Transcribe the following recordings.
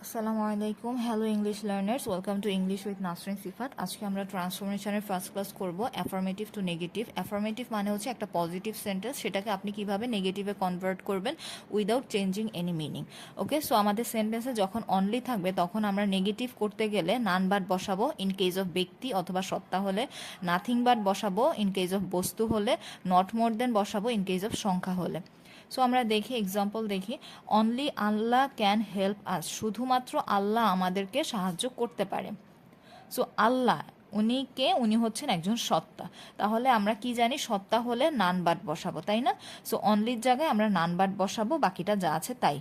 আসসালামু আলাইকুম। Hello English learners, welcome to English with Nasrin Sifat. আজকে আমরা ট্রান্সফরমেশনের ফার্স্ট ক্লাস করব, অ্যাফার্মেটিভ টু নেগেটিভ। অ্যাফার্মেটিভ মানে হচ্ছে একটা পজিটিভ সেন্টেন্স, সেটাকে আপনি কিভাবে নেগেটিভে কনভার্ট করবেন without changing any meaning. Okay, so আমাদের সেন্টেন্সে যখন অনলি থাকবে তখন আমরা নেগেটিভ করতে গেলে নান বাট বসাবো ইন কেস অফ ব্যক্তি অথবা সত্তা হলে, নাথিং বাট বসাবো ইন কেস অফ বস্তু হলে, নট মোর দেন বসাবো ইন কেস অফ সংখ্যা হলে। সো আমরা দেখি এক্সাম্পল দেখি। অনলি আল্লাহ ক্যান হেল্প আস, শুধুমাত্র আল্লাহ আমাদেরকে সাহায্য করতে পারে। সো আল্লাহ উনি কে? উনি হচ্ছেন একজন সত্তা। তাহলে আমরা কি জানি? সত্তা হলে নান বাট বসাবো, তাই না? সো অনলির জায়গায় আমরা নান বাট বসাবো, বাকিটা যা আছে তাই।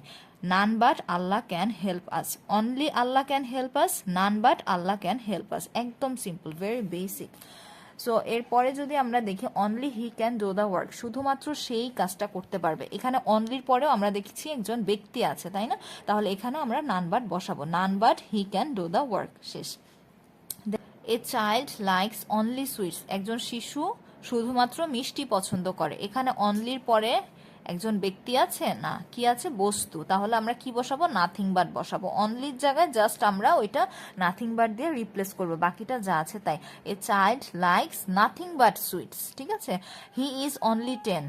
নান but Allah can help us, only Allah can help us, none but Allah can help আস। একদম সিম্পল, ভেরি বেসিক। সো এরপরে যদি আমরা দেখি only he can do the work, শুধুমাত্র সেই কাজটা করতে পারবে। এখানে অনলির পরেও আমরা দেখছি একজন ব্যক্তি আছে, তাই না? তাহলে এখানেও আমরা নান বাট বসাবো, none but he can do the work, শেষ। A child likes only sweets, একজন শিশু শুধুমাত্র মিষ্টি পছন্দ করে। এখানে অনলির পরে একজন ব্যক্তি আছে না, কি আছে? বস্তু। তাহলে আমরা কি বসাবো? নাথিং বাট বসাবো। অনলির জায়গায় জাস্ট আমরা ওইটা নাথিং বাট দিয়ে রিপ্লেস করবো, বাকিটা যা আছে তাই। এ child likes nothing but sweets, ঠিক আছে। হি ইজ অনলি 10,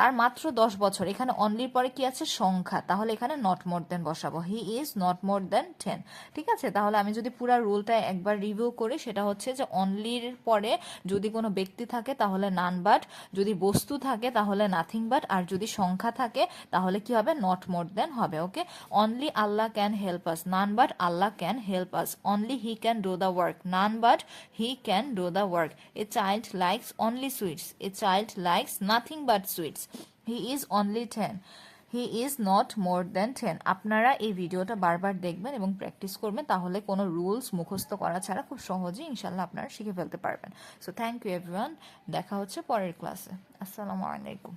তার মাত্র 10 বছর। এখানে অনলির পরে কি আছে? সংখ্যা। তাহলে এখানে নট মোর দেন বসাবো, হি ইজ নট মোর দেন 10, ঠিক আছে। তাহলে আমি যদি পুরো রুলটা একবার রিভিউ করি, সেটা হচ্ছে যে অনলির পরে যদি কোনো ব্যক্তি থাকে তাহলে নান বাট, যদি বস্তু থাকে তাহলে নাথিং বাট, আর যদি সংখ্যা থাকে তাহলে কি হবে? নট মোর দেন হবে। Okay, only Allah can help us, none but Allah can help us. Only he can do the work, none but he can do the work. A child likes only sweets, a child likes nothing but sweets. He is only 10, he is not more than 10। আপনারা এই ভিডিওটা বারবার দেখবেন এবং practice করবেন, তাহলে কোনো rules মুখস্থ করা ছাড়া খুব সহজেই ইনশাল্লাহ আপনারা শিখে ফেলতে পারবেন। সো থ্যাংক ইউ এভরিওয়ান, দেখা হচ্ছে পরের ক্লাসে। আসসালামু আলাইকুম।